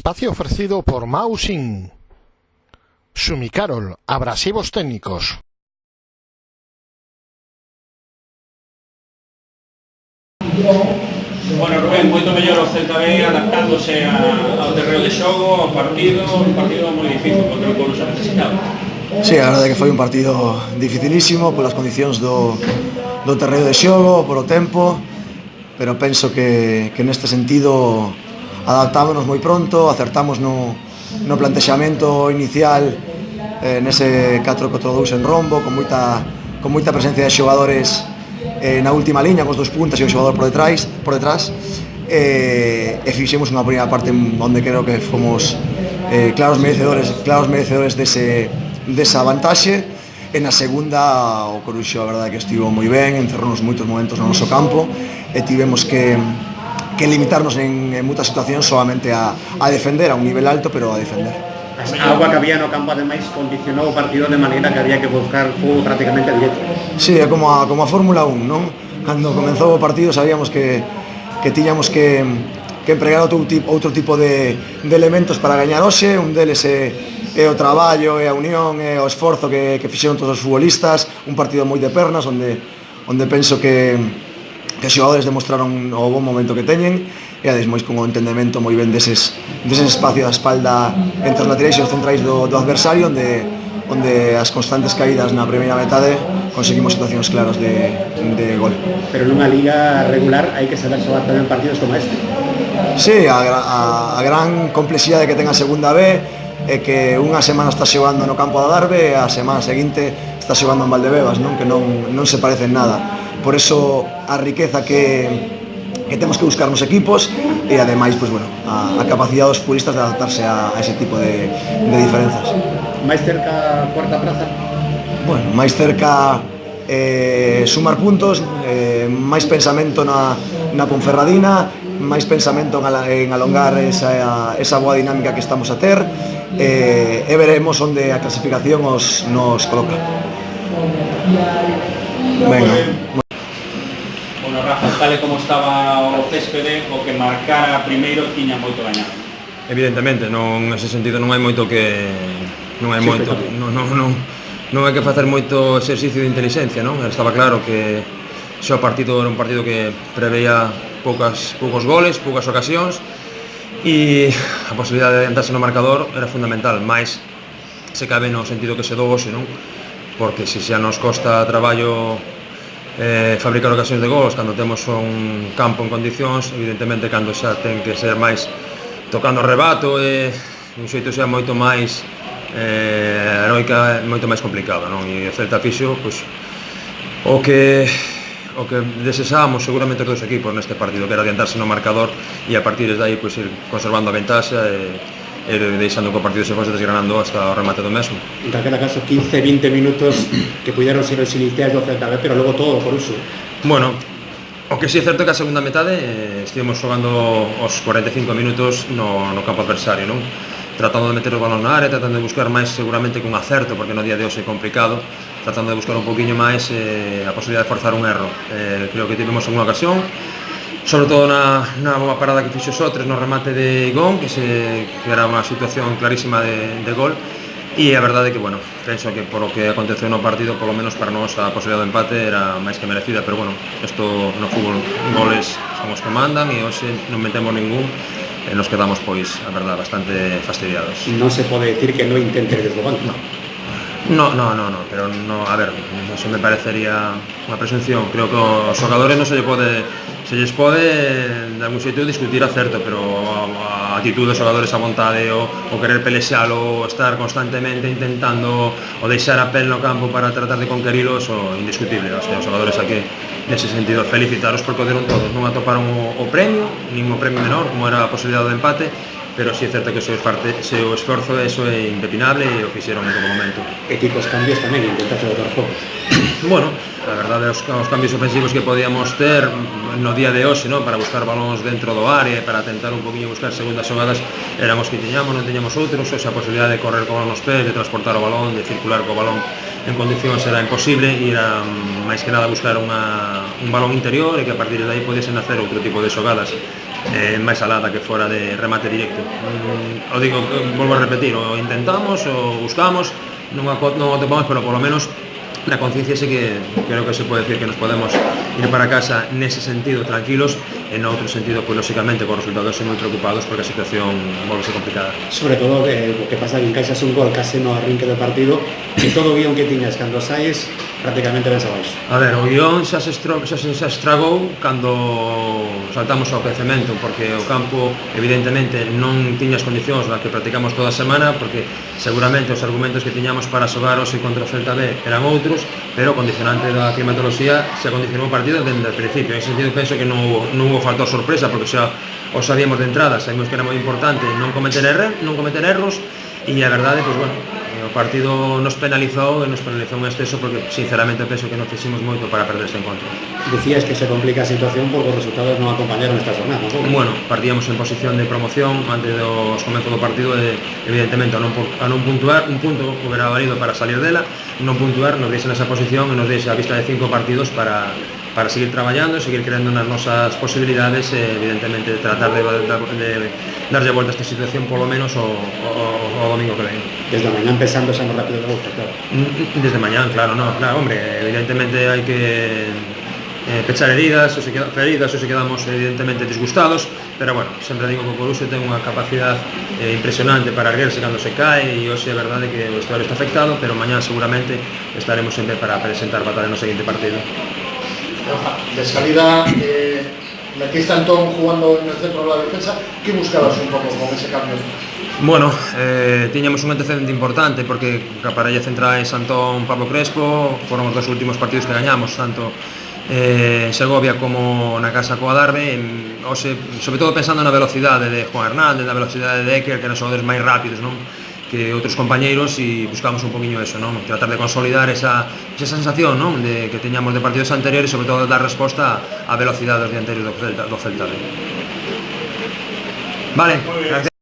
espacio ofrecido por Mausin, Sumicarol, abrasivos técnicos. Bueno, Rubén, moito mellor o Celta B adaptándose ao terreo de xogo, ao partido, un partido moi difícil contra o que nos necesitaba. Sí, a verdade é que foi un partido dificilísimo polas condicións do terreo de xogo, polo tempo, pero penso que neste sentido adaptámonos moi pronto, acertamos no plantexamento inicial nese 4-4-2 en rombo, con moita presencia de xogadores na última liña, cos dos puntas e o xogador por detrás, e fixemos unha primeira parte onde creo que fomos claros merecedores desa vantaxe. E na segunda o Coruxo a verdade que estivo moi ben, encerrounos moitos momentos no noso campo e tivemos que limitarnos en moitas situacións solamente a defender a un nivel alto, pero a defender. A auga que había no campo ademais condicionou o partido de maneira que había que buscar fogo prácticamente directo. Sí, é como a Fórmula 1, non? Cando comenzou o partido sabíamos que tiñamos que empregar outro tipo de elementos para gañar hoxe. Un deles é o traballo, é a unión, é o esforzo que fixeron todos os futbolistas. Un partido moi de pernas onde penso que os xogadores demostraron o bon momento que teñen e ademais con o entendemento moi ben deses espacios da espalda entre os laterais e os centrais do adversario onde as constantes caídas na primeira metade conseguimos situacións claras de gol. Pero nunha liga regular hai que saber xogar tamén partidos como este. Sí, a gran complexidade que ten a segunda B é que unha semana está xogando no campo da Darbe e a semana seguinte está xogando en Valdebebas, non? Que non se parecen nada. Por eso a riqueza que temos que buscar nos equipos e ademais pues, bueno, a capacidade dos futbolistas de adaptarse a ese tipo de diferenzas. Máis cerca cuarta praza? Bueno, máis cerca sumar puntos, máis pensamento na Ponferradina, máis pensamento en alongar esa boa dinámica que estamos a ter e veremos onde a clasificación nos coloca. Venga. Bueno, Rafa, tal e como estaba o céspede, o que marcara primeiro tiña moito gañado. Evidentemente, nese sentido non hai moito que non hai que facer moito exercicio de inteligencia, non? Estaba claro que o partido era un partido que preveía poucos goles, poucas ocasións e a posibilidade de adiantarse no marcador era fundamental, máis se cabe no sentido que se dou hoxe, non? Porque se xa nos costa traballo fabricar ocasións de gols cando temos un campo en condicións, evidentemente cando xa ten que ser máis tocando o rebato e un xeito xa moito máis heroica, moito máis complicado, non? E o Celta fixo pois, o que desesábamos seguramente os dos equipos neste partido, que era adiantarse no marcador e a partir de aí pois, ir conservando a ventaxa e deixando que o partido se fose desgranando hasta o remate do mesmo. En calquera caso, 15-20 minutos que puderon ser os iniciais do Celta B, pero logo todo por uso. Bueno, o que sí é certo é que a segunda metade estivemos xogando os 45 minutos no campo adversario, non? Tratando de meter o balón na área, tratando de buscar máis seguramente que un acerto, porque no día de hoxe é complicado, tratando de buscar un poquinho máis a posibilidade de forzar un erro. Creo que tivemos unha ocasión, sobre todo na boa parada que fixo Sotres no remate de Igón, que era unha situación clarísima de gol, e a verdade é que, bueno, penso que por o que aconteceu no partido, polo menos para nós a posibilidade do empate era máis que merecida, pero bueno, isto no fútbol goles son os que mandan e hoxe non metemos ningún e nos quedamos, pois, a verdade, bastante fastidiados. Non se pode decir que non intente desde o banco. No, pero no, a ver, eso me parecería unha presunción. Creo que os xogadores non se lles pode de algún xeito discutir acerto, pero a actitud dos xogadores, a vontade, o querer pelexalo, o estar constantemente intentando o deixar a pel no campo para tratar de conquerilos, o indiscutible. Os xogadores aquí, nese sentido, felicitaros por poderon todos, non atoparon o premio, nin o premio menor, como era a posibilidade do empate, pero sí é certo que o esforzo eso é impepinable e o fixeron en todo momento. E tipos cambios tamén, intentaste botar fogo. Bueno, a verdade, os cambios ofensivos que podíamos ter no día de hoxe, non? Para buscar balóns dentro do área, para tentar un poquinho buscar segundas xogadas, eran os que tiñamos, non tiñamos outros, a posibilidade de correr co balón nos pés, de transportar o balón, de circular co balón en condicións era imposible, e era máis que nada buscar un balón interior e que a partir de aí podesen hacer outro tipo de xogadas. máis alada que fora de remate directo. O digo, volvo a repetir, o intentamos, o buscamos, non o topamos, pero polo menos na conciencia sí que creo que se pode decir que nos podemos ir para casa nese sentido tranquilos, en outro sentido, pues lógicamente, con resultados moi preocupados porque a situación volve ser complicada. Sobre todo o que pasa que encaixas un gol case no arrinque do partido e todo o guión que tiñas cando saes prácticamente ves abaixo. A ver, o guión xa se estragou cando saltamos ao aquecemento, porque o campo evidentemente non tiña as condicións nas que practicamos toda a semana, porque seguramente os argumentos que tiñamos para xogar hoxe contra o Celta B eran outros, pero o condicionante da climatoloxía se condicionou o partido dende o principio. En ese sentido penso que non hubo factor sorpresa, porque xa o sabíamos de entrada, sabíamos que era moi importante non cometer erros, e a verdade, pois bueno, o partido nos penalizou en exceso, porque sinceramente penso que non fixemos moito para perder este encontro. Decías que se complica a situación porque os resultados non acompañaron esta jornada, non? Bueno, partíamos en posición de promoción antes dos comezos do partido e evidentemente a non puntuar, un punto hubiera valido para salir dela, non puntuar nos deixa nesa posición e nos deixa a vista de 5 partidos para seguir traballando, seguir creando nas nosas posibilidades e evidentemente tratar de darlle volta a esta situación polo menos o domingo que ven. Desde mañá empezando xa no rápido de volta, claro. Desde mañá, claro, hombre, evidentemente hai que pechar heridas, ou se quedamos evidentemente disgustados, pero bueno, sempre digo que o Coruxo ten unha capacidade impresionante para erguerse cando se cae, e hoxe é verdade que o vestuario está afectado, pero mañá seguramente estaremos sempre para presentar batalla no seguinte partido. De salida, metiste a Antón jugando en el centro de la defensa. ¿Qué buscabas un poco con ese cambio? Bueno, tiñamos un antecedente importante porque a parella central é Antón Pablo Crespo, foron os dos últimos partidos que gañamos, tanto Segovia como na casa coa Darbe, sobre todo pensando na velocidade de Juan Hernández, na velocidade de Eker, que eran xogadores máis rápidos, non? Que outros compañeiros, e buscamos un poquinho eso, non? Tratar de consolidar esa sensación, non? De que teñamos de partidos anteriores, sobre todo dar resposta á velocidade dos dianteiros do Celta. Vale, gracias.